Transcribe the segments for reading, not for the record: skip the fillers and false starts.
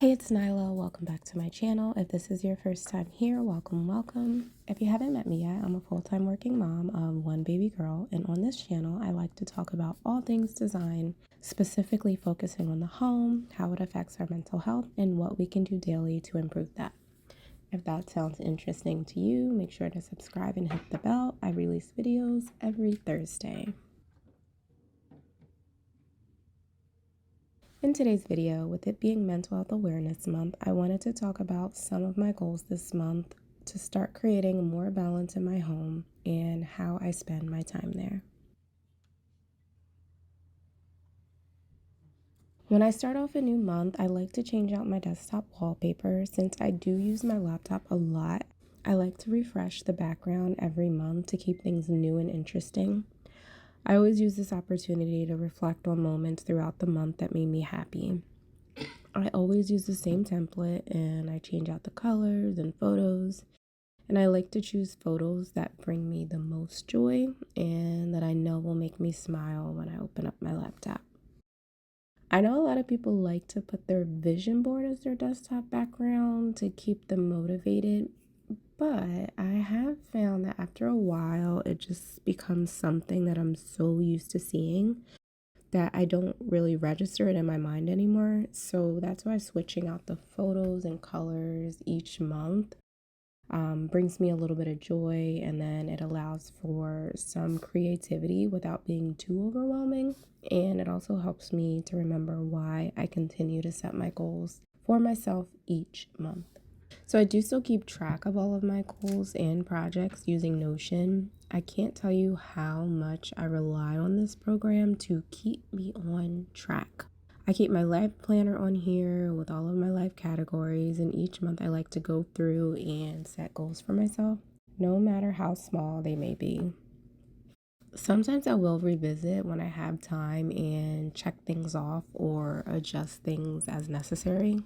Hey, it's Nyla. Welcome back to my channel. If this is your first time here, welcome. If you haven't met me yet, I'm a full-time working mom of one baby girl, and on this channel, I like to talk about all things design, specifically focusing on the home, how it affects our mental health, and what we can do daily to improve that. If that sounds interesting to you, make sure to subscribe and hit the bell. I release videos every Thursday. In today's video, with it being Mental Health Awareness Month, I wanted to talk about some of my goals this month to start creating more balance in my home and how I spend my time there. When I start off a new month, I like to change out my desktop wallpaper. Since I do use my laptop a lot, I like to refresh the background every month to keep things new and interesting. I always use this opportunity to reflect on moments throughout the month that made me happy. I always use the same template and I change out the colors and photos. And I like to choose photos that bring me the most joy and that I know will make me smile when I open up my laptop. I know a lot of people like to put their vision board as their desktop background to keep them motivated, but I have found that after a while, it just becomes something that I'm so used to seeing that I don't really register it in my mind anymore. So that's why switching out the photos and colors each month brings me a little bit of joy, and then it allows for some creativity without being too overwhelming. And it also helps me to remember why I continue to set my goals for myself each month. So I do still keep track of all of my goals and projects using Notion. I can't tell you how much I rely on this program to keep me on track. I keep my life planner on here with all of my life categories, and each month I like to go through and set goals for myself, no matter how small they may be. Sometimes I will revisit when I have time and check things off or adjust things as necessary.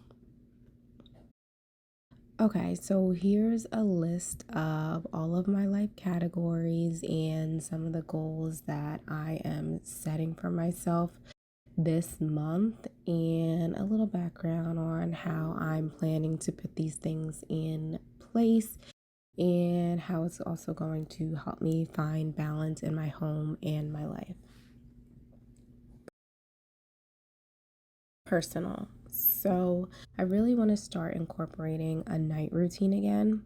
Okay, so here's a list of all of my life categories and some of the goals that I am setting for myself this month, and a little background on how I'm planning to put these things in place and how it's also going to help me find balance in my home and my life. Personal. So, I really want to start incorporating a night routine again.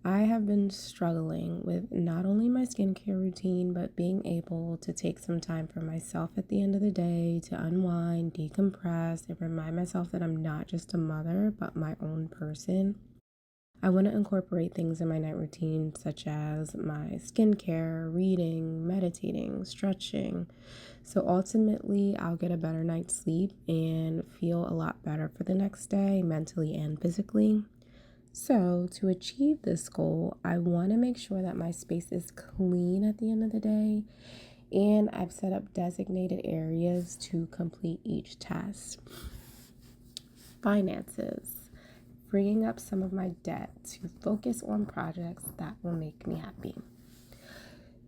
I have been struggling with not only my skincare routine, but being able to take some time for myself at the end of the day to unwind, decompress, and remind myself that I'm not just a mother, but my own person. I want to incorporate things in my night routine, such as my skincare, reading, meditating, stretching. So ultimately, I'll get a better night's sleep and feel a lot better for the next day, mentally and physically. So, to achieve this goal, I want to make sure that my space is clean at the end of the day, and I've set up designated areas to complete each task. Finances, freeing up some of my debt to focus on projects that will make me happy.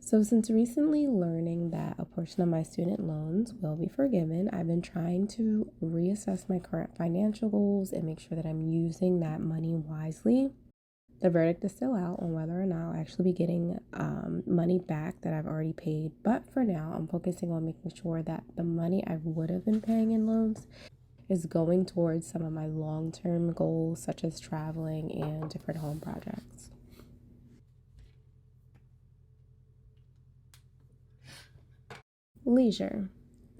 So, since recently learning that a portion of my student loans will be forgiven, I've been trying to reassess my current financial goals and make sure that I'm using that money wisely. The verdict is still out on whether or not I'll actually be getting money back that I've already paid. But for now, I'm focusing on making sure that the money I would have been paying in loans is going towards some of my long-term goals, such as traveling and different home projects. Leisure.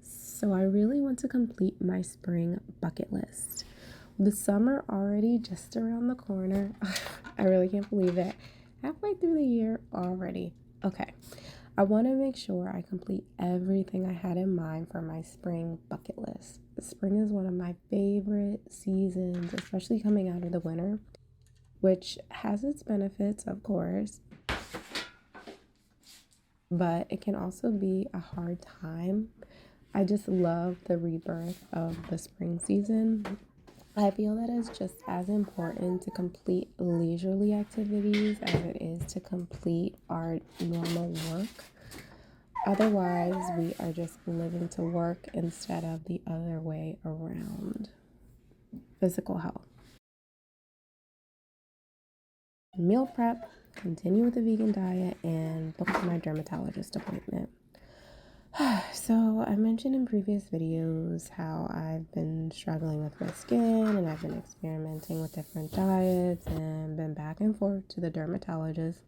So I really want to complete my spring bucket list. The summer already just around the corner. I really can't believe it. Halfway through the year already. Okay. I want to make sure I complete everything I had in mind for my spring bucket list. Spring is one of my favorite seasons, especially coming out of the winter, which has its benefits, of course, but it can also be a hard time. I just love the rebirth of the spring season. I feel that it's just as important to complete leisurely activities as it is to complete our normal work. Otherwise, we are just living to work instead of the other way around. physical health. Meal prep, continue with the vegan diet, and book my dermatologist appointment. So I mentioned in previous videos how I've been struggling with my skin and I've been experimenting with different diets and been back and forth to the dermatologist.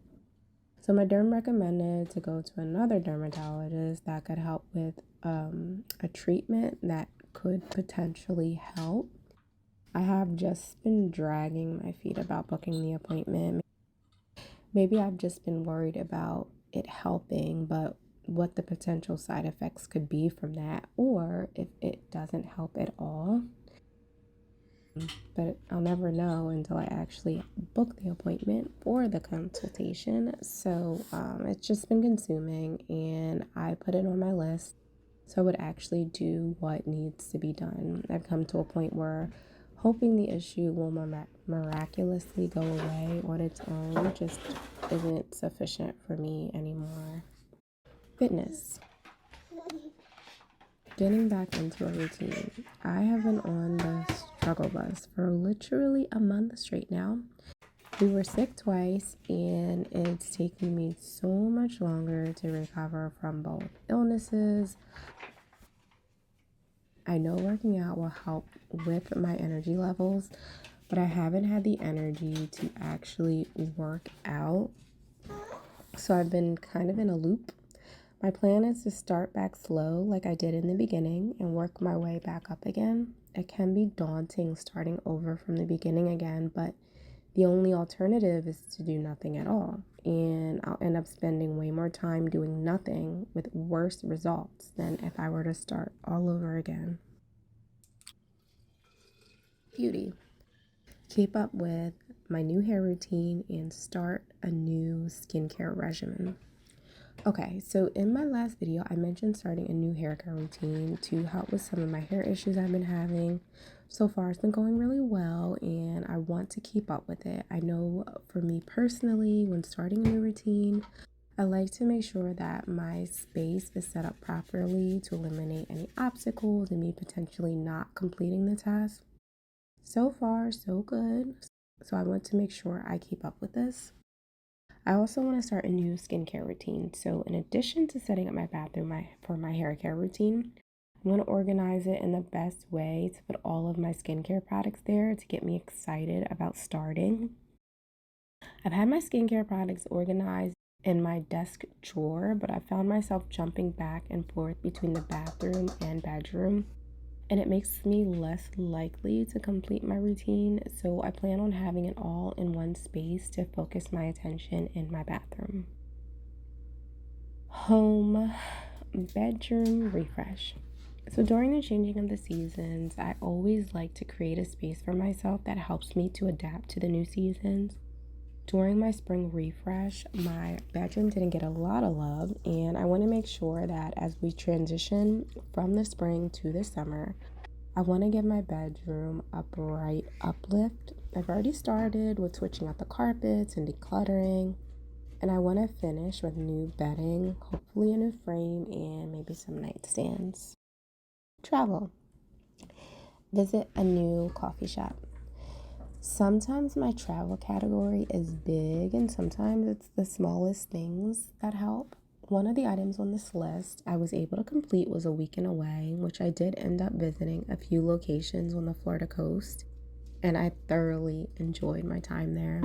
So my derm recommended to go to another dermatologist that could help with a treatment that could potentially help. I have just been dragging my feet about booking the appointment. Maybe I've just been worried about it helping, but what the potential side effects could be from that, or if it doesn't help at all. But I'll never know until I actually book the appointment for the consultation. So it's just been consuming, and I put it on my list so I would actually do what needs to be done. I've come to a point where hoping the issue will miraculously go away on its own just isn't sufficient for me anymore. Fitness. Getting back into a routine. I have been on the struggle bus for literally a month straight now. We were sick twice, and it's taking me so much longer to recover from both illnesses. I know working out will help with my energy levels, but I haven't had the energy to actually work out. So I've been kind of in a loop. My plan is to start back slow like I did in the beginning and work my way back up again. It can be daunting starting over from the beginning again, but the only alternative is to do nothing at all. And I'll end up spending way more time doing nothing with worse results than if I were to start all over again. Beauty. Keep up with my new hair routine and start a new skincare regimen. Okay, so in my last video, I mentioned starting a new hair care routine to help with some of my hair issues I've been having. So far, it's been going really well, and I want to keep up with it. I know for me personally, when starting a new routine, I like to make sure that my space is set up properly to eliminate any obstacles and me potentially not completing the task. So far, so good. So I want to make sure I keep up with this. I also want to start a new skincare routine. So in addition to setting up my bathroom for my hair care routine, I'm going to organize it in the best way to put all of my skincare products there to get me excited about starting. I've had my skincare products organized in my desk drawer, but I found myself jumping back and forth between the bathroom and bedroom, and it makes me less likely to complete my routine, so I plan on having it all in one space to focus my attention in my bathroom. Home bedroom refresh. So during the changing of the seasons, I always like to create a space for myself that helps me to adapt to the new seasons. During my spring refresh, my bedroom didn't get a lot of love, and I want to make sure that as we transition from the spring to the summer, I want to give my bedroom a bright uplift. I've already started with switching out the carpets and decluttering, and I want to finish with new bedding, hopefully a new frame, and maybe some nightstands. Travel. Visit a new coffee shop. Sometimes my travel category is big, and sometimes it's the smallest things that help. One of the items on this list I was able to complete was a weekend away, which I did end up visiting a few locations on the Florida coast, and I thoroughly enjoyed my time there.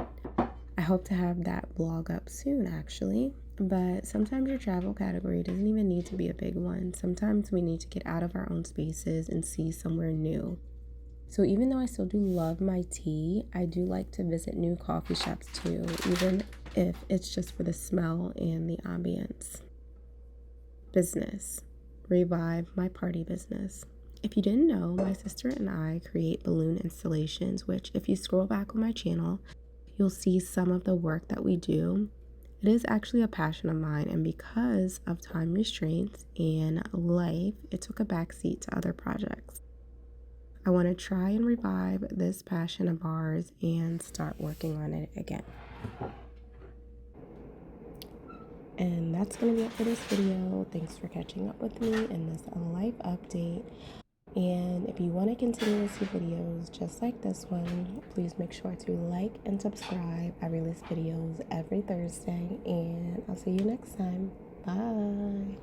I hope to have that blog up soon, actually. But sometimes your travel category doesn't even need to be a big one. Sometimes we need to get out of our own spaces and see somewhere new. So even though I still do love my tea, I do like to visit new coffee shops too, even if it's just for the smell and the ambience. Business. Revive my party business. If you didn't know, my sister and I create balloon installations, which if you scroll back on my channel, you'll see some of the work that we do. It is actually a passion of mine, and because of time restraints and life, it took a backseat to other projects. I want to try and revive this passion of ours and start working on it again. And that's going to be it for this video. Thanks for catching up with me in this life update. And if you want to continue to see videos just like this one, please make sure to like and subscribe. I release videos every Thursday, and I'll see you next time. Bye.